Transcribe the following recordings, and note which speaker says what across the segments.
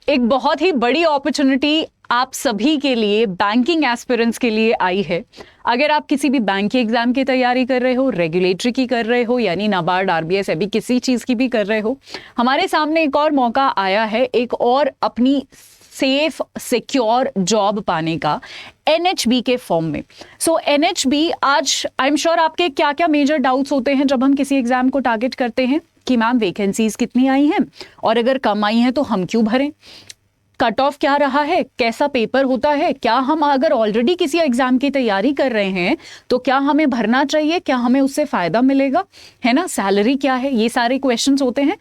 Speaker 1: एक बहुत ही बड़ी अपॉर्चुनिटी आप सभी के लिए, बैंकिंग एस्पिरेंट्स के लिए आई है। अगर आप किसी भी बैंक के एग्जाम की तैयारी कर रहे हो, रेगुलेटरी की कर रहे हो, यानी नाबार्ड, आरबीआई, सेबी, किसी चीज़ की भी कर रहे हो, हमारे सामने एक और मौका आया है, एक और अपनी सेफ सिक्योर जॉब पाने का, NHB के फॉर्म में। सो NHB, आज आई एम श्योर आपके क्या क्या मेजर डाउट्स होते हैं जब हम किसी एग्जाम को टारगेट करते हैं कि मैम वैकेंसीज कितनी आई हैं, और अगर कम आई हैं तो हम क्यों भरें, कट ऑफ क्या रहा है, कैसा पेपर होता है, क्या हम अगर ऑलरेडी किसी एग्जाम की तैयारी कर रहे हैं तो क्या हमें भरना चाहिए, क्या हमें उससे फायदा मिलेगा, है ना, सैलरी क्या है, ये सारे क्वेश्चंस होते हैं।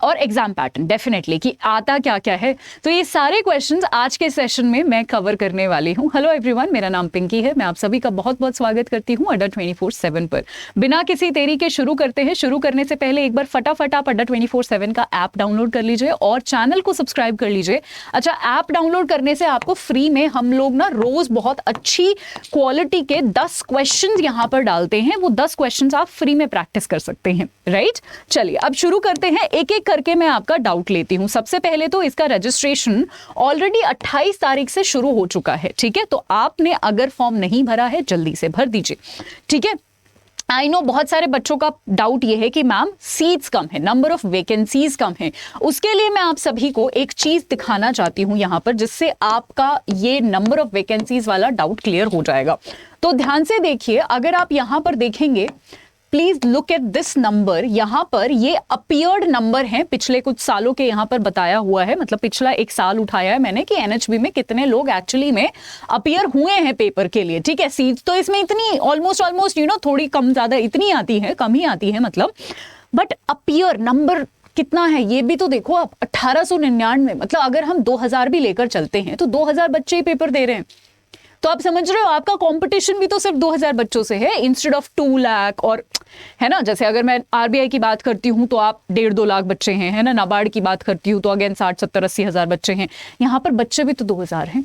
Speaker 1: और एग्जाम पैटर्न डेफिनेटली कि आता क्या क्या है, तो ये सारे क्वेश्चंस आज के सेशन में मैं कवर करने वाली हूँ। हेलो एवरीवन, मेरा नाम पिंकी है, मैं आप सभी का बहुत बहुत स्वागत करती हूँ अड्डा 24/7 पर। बिना किसी देरी के शुरू करते हैं। शुरू करने से पहले एक बार फटाफट आप अड्डा 24/7 का ऐप डाउनलोड कर लीजिए और चैनल को सब्सक्राइब कर लीजिए। अच्छा, ऐप डाउनलोड करने से आपको फ्री में हम लोग ना रोज बहुत अच्छी क्वालिटी के 10 क्वेश्चंस यहां पर डालते हैं, वो 10 क्वेश्चंस आप फ्री में प्रैक्टिस कर सकते हैं, राइट। चलिए अब शुरू करते हैं, एक एक करके मैं आपका डाउट लेती हूं। सबसे पहले तो इसका रजिस्ट्रेशन ऑलरेडी 28 तारीख से शुरू हो चुका है, ठीक है, तो आपने अगर फॉर्म नहीं भरा है जल्दी से भर दीजिए, ठीक है। आई नो बहुत सारे बच्चों का डाउट ये है कि मैम सीट्स कम है, नंबर ऑफ वैकेंसीज कम है। उसके लिए मैं आप सभी को एक चीज दिखाना चाहती हूं यहां पर, जिससे आपका ये नंबर ऑफ वैकेंसीज वाला डाउट क्लियर हो जाएगा। तो ध्यान से देखिए, अगर आप यहां पर देखेंगे, please look at this number, यहां पर ये अपीयर्ड नंबर हैं, पिछले कुछ सालों के यहां पर बताया हुआ है, मतलब पिछला एक साल उठाया है मैंने कि NHB में कितने लोग एक्चुअली में अपीयर हुए हैं पेपर के लिए, ठीक है। सीट्स तो इसमें इतनी ऑलमोस्ट थोड़ी कम ज्यादा इतनी आती है, कम ही आती है मतलब, बट अपीयर नंबर कितना है ये भी तो देखो आप, 1899, मतलब अगर हम 2000 भी लेकर चलते हैं तो 2000 बच्चे ही पेपर दे रहे हैं। तो आप समझ रहे हो, आपका कंपटीशन भी तो सिर्फ 2000 बच्चों से है इंस्टेड ऑफ 2 लाख, और है ना, जैसे अगर मैं RBI की बात करती हूं तो आप 1.5-2 लाख बच्चे हैं, है ना, नाबार्ड की बात करती हूं तो अगेन 60-70-80 हजार बच्चे हैं, यहां पर बच्चे भी तो 2000 हैं,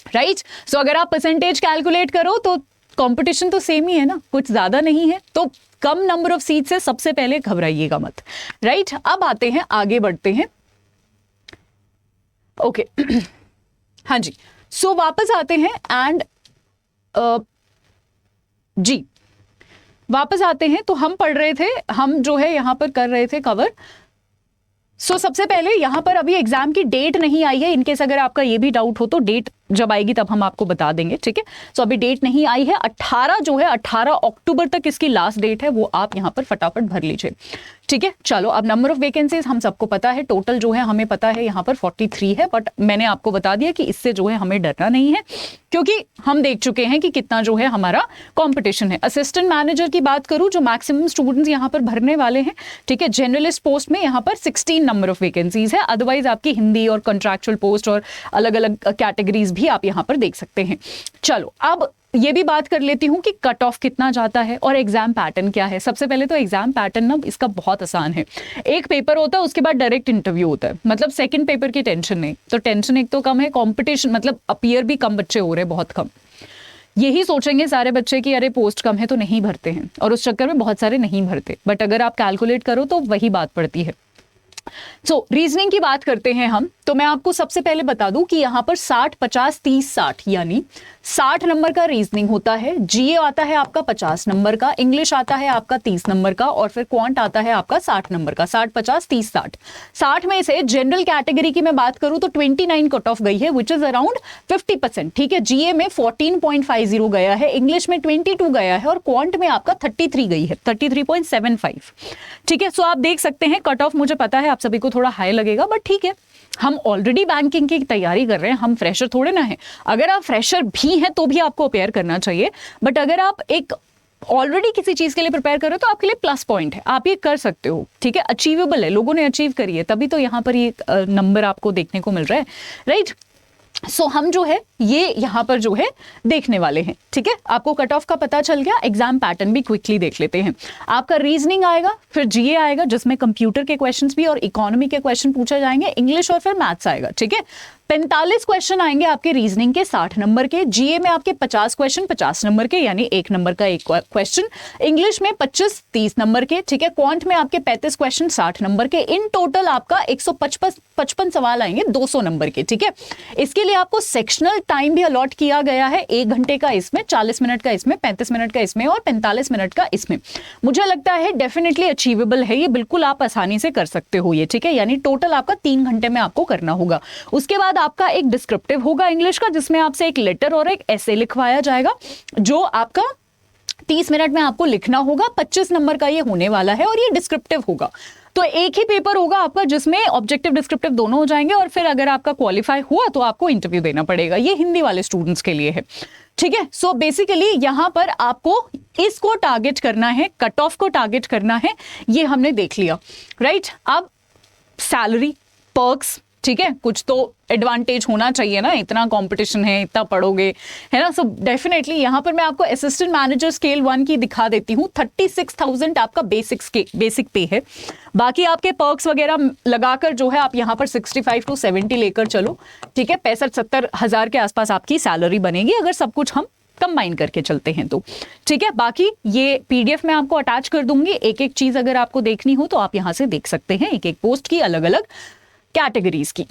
Speaker 1: राइट। सो अगर आप परसेंटेज कैलकुलेट करो तो कंपटीशन तो सेम ही है ना, कुछ ज्यादा नहीं है, तो कम नंबर ऑफ सीट से सबसे पहले घबराइएगा मत, राइट। अब आते हैं, आगे बढ़ते हैं, ओके हाँ जी। सो वापस आते हैं एंड जी वापस आते हैं, तो हम पढ़ रहे थे, हम जो है यहां पर कर रहे थे कवर। सो सबसे पहले यहां पर अभी एग्जाम की डेट नहीं आई है, इनकेस अगर आपका ये भी डाउट हो तो डेट जब आएगी तब हम आपको बता देंगे, ठीक है। सो अभी डेट नहीं आई है, 18 जो है 18 अक्टूबर तक इसकी लास्ट डेट है, वो आप यहां पर फटाफट भर लीजिए, ठीक है। चलो, अब नंबर ऑफ वैकेंसीज हम सबको पता है, टोटल जो है हमें पता है यहाँ पर 43 है, बट मैंने आपको बता दिया कि इससे जो है हमें डरना नहीं है, क्योंकि हम देख चुके हैं कि कितना जो है हमारा कंपटीशन है। असिस्टेंट मैनेजर की बात करूं, जो मैक्सिमम स्टूडेंट्स यहाँ पर भरने वाले हैं, ठीक है, जनरलिस्ट पोस्ट में यहाँ पर 16 नंबर ऑफ वैकेंसीज है, अदरवाइज आपकी हिंदी और कॉन्ट्रैक्चुअल पोस्ट और अलग अलग कैटेगरीज भी आप यहाँ पर देख सकते हैं। चलो, अब ये भी बात कर लेती हूं कि कट ऑफ कितना जाता है और एग्जाम पैटर्न क्या है। सबसे पहले तो एग्जाम पैटर्न ना इसका बहुत आसान है, एक पेपर होता है, उसके बाद डायरेक्ट इंटरव्यू होता है, मतलब सेकंड पेपर की टेंशन नहीं, तो टेंशन एक तो कम है, कंपटीशन मतलब अपीयर भी कम बच्चे हो रहे हैं, बहुत कम। यही सोचेंगे सारे बच्चे कि अरे पोस्ट कम है तो नहीं भरते हैं, और उस चक्कर में बहुत सारे नहीं भरते, बट अगर आप कैलकुलेट करो तो वही बात पड़ती है। सो रीजनिंग की बात करते हैं हम, तो मैं आपको सबसे पहले बता दूं कि यहां पर 60, 50, 30, 60 यानी 60 नंबर का रीजनिंग होता है, जीए आता है आपका 50 नंबर का, इंग्लिश आता है आपका 30 नंबर का, और फिर क्वांट आता है आपका 60 नंबर का। 60, 50, 30, 60। 60 में से जनरल कैटेगरी की मैं बात करूं तो 29 कट ऑफ गई है, विच इज अराउंड 50%, ठीक है। जीए में 14.50 गया है, इंग्लिश में 22 गया है, और क्वांट में आपका 33 गई है, 33.75, ठीक है। सो आप देख सकते हैं कट ऑफ, मुझे पता है आप सभी को थोड़ा हाई लगेगा, बट ठीक है, हम ऑलरेडी बैंकिंग की तैयारी कर रहे हैं, हम फ्रेशर थोड़े ना है। अगर आप फ्रेशर भी हैं तो भी आपको अपेयर करना चाहिए, बट अगर आप एक ऑलरेडी किसी चीज के लिए प्रिपेयर कर रहे हो तो आपके लिए प्लस पॉइंट है, आप ये कर सकते हो, ठीक है। अचीवेबल है, लोगों ने अचीव करी है, तभी तो यहाँ पर ये नंबर आपको देखने को मिल रहा है, राइट। सो हम जो है ये यहाँ पर जो है देखने वाले हैं, ठीक है। आपको कट ऑफ का पता चल गया, एग्जाम पैटर्न भी क्विकली देख लेते हैं। आपका रीजनिंग आएगा, फिर जीए आएगा जिसमें कंप्यूटर के क्वेश्चंस भी और इकोनॉमी के क्वेश्चन पूछे जाएंगे, इंग्लिश और फिर मैथ्स आएगा, ठीक है। 45 क्वेश्चन आएंगे आपके रीजनिंग के 60 नंबर के, जीए में आपके 50 क्वेश्चन 50 नंबर के यानी 1 नंबर का एक क्वेश्चन, इंग्लिश में 25 30 नंबर के, ठीक है। क्वांट में आपके 35 क्वेश्चन 60 नंबर के, इन टोटल आपका 155 सवाल आएंगे 200 नंबर के, ठीक है। इसके लिए आपको सेक्शनल टाइम भी अलॉट किया गया है, 1 घंटे का इसमें, 40 मिनट का इसमें, 35 मिनट का इसमें और 45 मिनट का इसमें। मुझे लगता है डेफिनेटली अचीवेबल है ये, बिल्कुल आप आसानी से कर सकते हो ये, ठीक है। यानी टोटल आपका 3 घंटे में आपको करना होगा। उसके बाद आपका एक डिस्क्रिप्टिव होगा इंग्लिश का, जिसमें आपसे एक लेटर और एक एसे लिखवाया जाएगा, जो आपका 30 मिनट में आपको लिखना होगा। 25 नंबर का ये होने वाला है और ये डिस्क्रिप्टिव होगा। तो एक ही पेपर होगा आपका जिसमें ऑब्जेक्टिव डिस्क्रिप्टिव दोनों हो जाएंगे और फिर अगर आपका क्वालिफाई हुआ तो आपको इंटरव्यू देना पड़ेगा। ये हिंदी वाले स्टूडेंट्स के लिए है, ठीक है। सो बेसिकली यहां पर आपको इसको टारगेट करना है, कट ऑफ को टारगेट करना है, ये हमने देख लिया, राइट। अब सैलरी, पर्क्स, ठीक है, कुछ तो एडवांटेज होना चाहिए ना, इतना कंपटीशन है, इतना पढ़ोगे, है ना। सो डेफिनेटली यहां पर मैं आपको असिस्टेंट मैनेजर स्केल 1 की दिखा देती हूँ। 36,000 आपका बेसिक पे है। बाकी आपके पर्क्स वगैरह लगाकर जो है आप यहां पर 65 to 70 लेकर चलो, ठीक है। 65-70 हजार के आसपास आपकी सैलरी बनेगी अगर सब कुछ हम कंबाइन करके चलते हैं तो, ठीक है। बाकी ये पीडीएफ में आपको अटैच कर दूंगी, एक एक चीज अगर आपको देखनी हो तो आप यहां से देख सकते हैं, एक एक पोस्ट की अलग अलग कैटेगरीज की,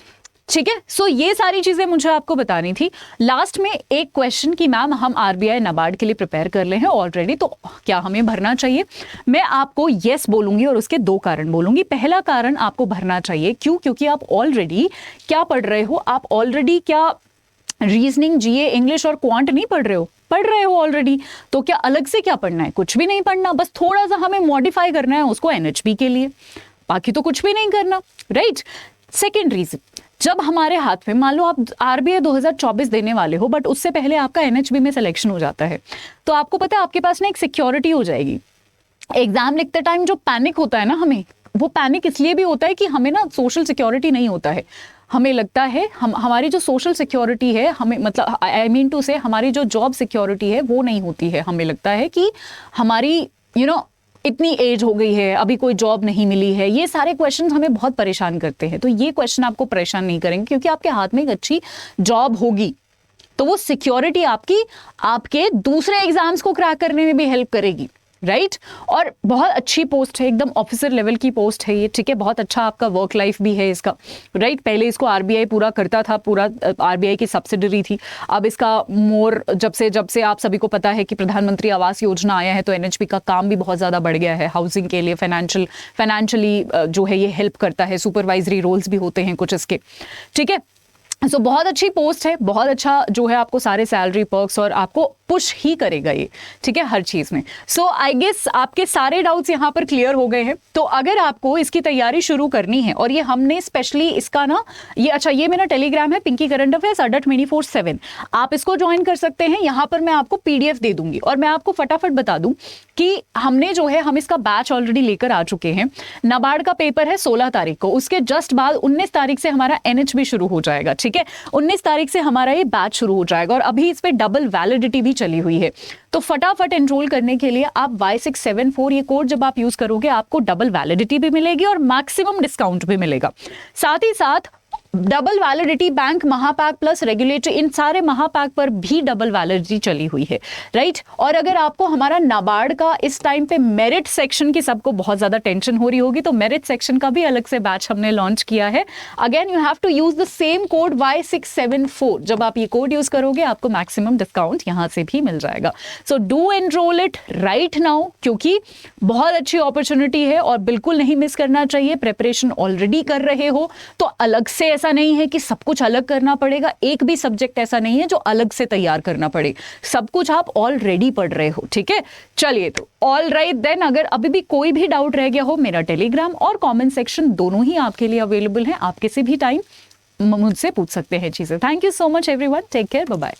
Speaker 1: ठीक है। सो ये सारी चीजें मुझे आपको बतानी थी। लास्ट में एक क्वेश्चन की मैम हम आरबीआई नाबार्ड के लिए प्रिपेयर कर ले हैं ऑलरेडी, तो क्या हमें भरना चाहिए? मैं आपको यस बोलूंगी और उसके 2 कारण बोलूंगी। पहला कारण आपको भरना चाहिए, क्यों? क्योंकि आप ऑलरेडी क्या पढ़ रहे हो, आप ऑलरेडी क्या रीजनिंग, जीए, इंग्लिश और क्वांट नहीं पढ़ रहे हो ऑलरेडी। तो क्या अलग से क्या पढ़ना है? कुछ भी नहीं पढ़ना, बस थोड़ा सा हमें मॉडिफाई करना है उसको एनएचबी के लिए, बाकी तो कुछ भी नहीं करना, राइट। सेकेंड रीजन, जब हमारे हाथ में मान लो आप आरबीआई 2024 देने वाले हो, बट उससे पहले आपका एनएचबी में सिलेक्शन हो जाता है, तो आपको पता है आपके पास ना एक सिक्योरिटी हो जाएगी। एग्जाम लिखते टाइम जो पैनिक होता है ना हमें, वो पैनिक इसलिए भी होता है कि हमें ना सोशल सिक्योरिटी नहीं होता है। हमें लगता है हमारी जो सोशल सिक्योरिटी है, हमें मतलब आई मीन टू से हमारी जो जॉब सिक्योरिटी है वो नहीं होती है। हमें लगता है कि हमारी इतनी एज हो गई है, अभी कोई जॉब नहीं मिली है। ये सारे क्वेश्चन हमें बहुत परेशान करते हैं। तो ये क्वेश्चन आपको परेशान नहीं करेंगे, क्योंकि आपके हाथ में एक अच्छी जॉब होगी, तो वो सिक्योरिटी आपकी आपके दूसरे एग्जाम्स को क्रैक करने में भी हेल्प करेगी, राइट। और बहुत अच्छी पोस्ट है, एकदम ऑफिसर लेवल की पोस्ट है ये, ठीक है। बहुत अच्छा आपका वर्क लाइफ भी है इसका, राइट। पहले इसको आरबीआई पूरा करता था, पूरा आरबीआई की सब्सिडरी थी। अब इसका मोर जब से आप सभी को पता है कि प्रधानमंत्री आवास योजना आया है, तो एनएचपी का काम भी बहुत ज़्यादा बढ़ गया है हाउसिंग के लिए। फाइनेंशियली जो है ये हेल्प करता है, सुपरवाइजरी रोल्स भी होते हैं कुछ इसके, ठीक है। सो बहुत अच्छी पोस्ट है, बहुत अच्छा जो है आपको सारे सैलरी पर्क्स और आपको पुश ही करेगा ये, ठीक है, हर चीज में। सो आई गेस आपके सारे डाउट्स यहाँ पर क्लियर हो गए हैं। तो अगर आपको इसकी तैयारी शुरू करनी है, और ये हमने स्पेशली इसका ना ये मेरा टेलीग्राम है पिंकी करंट अफेयर्स अड्डा 24/7, आप इसको ज्वाइन कर सकते हैं। यहाँ पर मैं आपको पीडीएफ दे दूंगी, और मैं आपको फटाफट बता दूं कि हमने जो है हम इसका बैच ऑलरेडी लेकर आ चुके हैं। नाबार्ड का पेपर है 16 तारीख को, उसके जस्ट बाद 19 तारीख से हमारा एनएचबी शुरू हो जाएगा, ठीक है। 19 तारीख से हमारा ये बैच शुरू हो जाएगा, और अभी इस पे डबल वैलिडिटी भी चली हुई है। तो फटाफट एनरोल करने के लिए आप Y674 ये कोड जब आप यूज करोगे, आपको डबल वैलिडिटी भी मिलेगी और मैक्सिमम डिस्काउंट भी मिलेगा। साथ ही साथ डबल वैलिडिटी बैंक महापैक प्लस रेगुलेटरी, इन सारे महापैक पर भी डबल वैलिडिटी चली हुई है, राइट। और अगर आपको हमारा नाबार्ड का इस टाइम पे मेरिट सेक्शन की सबको बहुत ज्यादा टेंशन हो रही होगी, तो मेरिट सेक्शन का भी अलग से बैच हमने लॉन्च किया है। Again you have to use the same code Y674। जब आप ये कोड यूज करोगे, आपको मैक्सिमम डिस्काउंट यहां से भी मिल जाएगा। So do enrol it right now, क्योंकि बहुत अच्छी अपॉर्चुनिटी है और बिल्कुल नहीं मिस करना चाहिए। प्रिपरेशन ऑलरेडी कर रहे हो तो अलग से ऐसा नहीं है कि सब कुछ अलग करना पड़ेगा, एक भी सब्जेक्ट ऐसा नहीं है जो अलग से तैयार करना पड़े, सब कुछ आप ऑलरेडी पढ़ रहे हो, ठीक है। चलिए, तो ऑल राइट देन, अगर अभी भी कोई भी डाउट रह गया हो, मेरा टेलीग्राम और कमेंट सेक्शन दोनों ही आपके लिए अवेलेबल है। आप किसी भी टाइम मुझसे पूछ सकते हैं चीजें। Thank you so much everyone, take care, bye bye.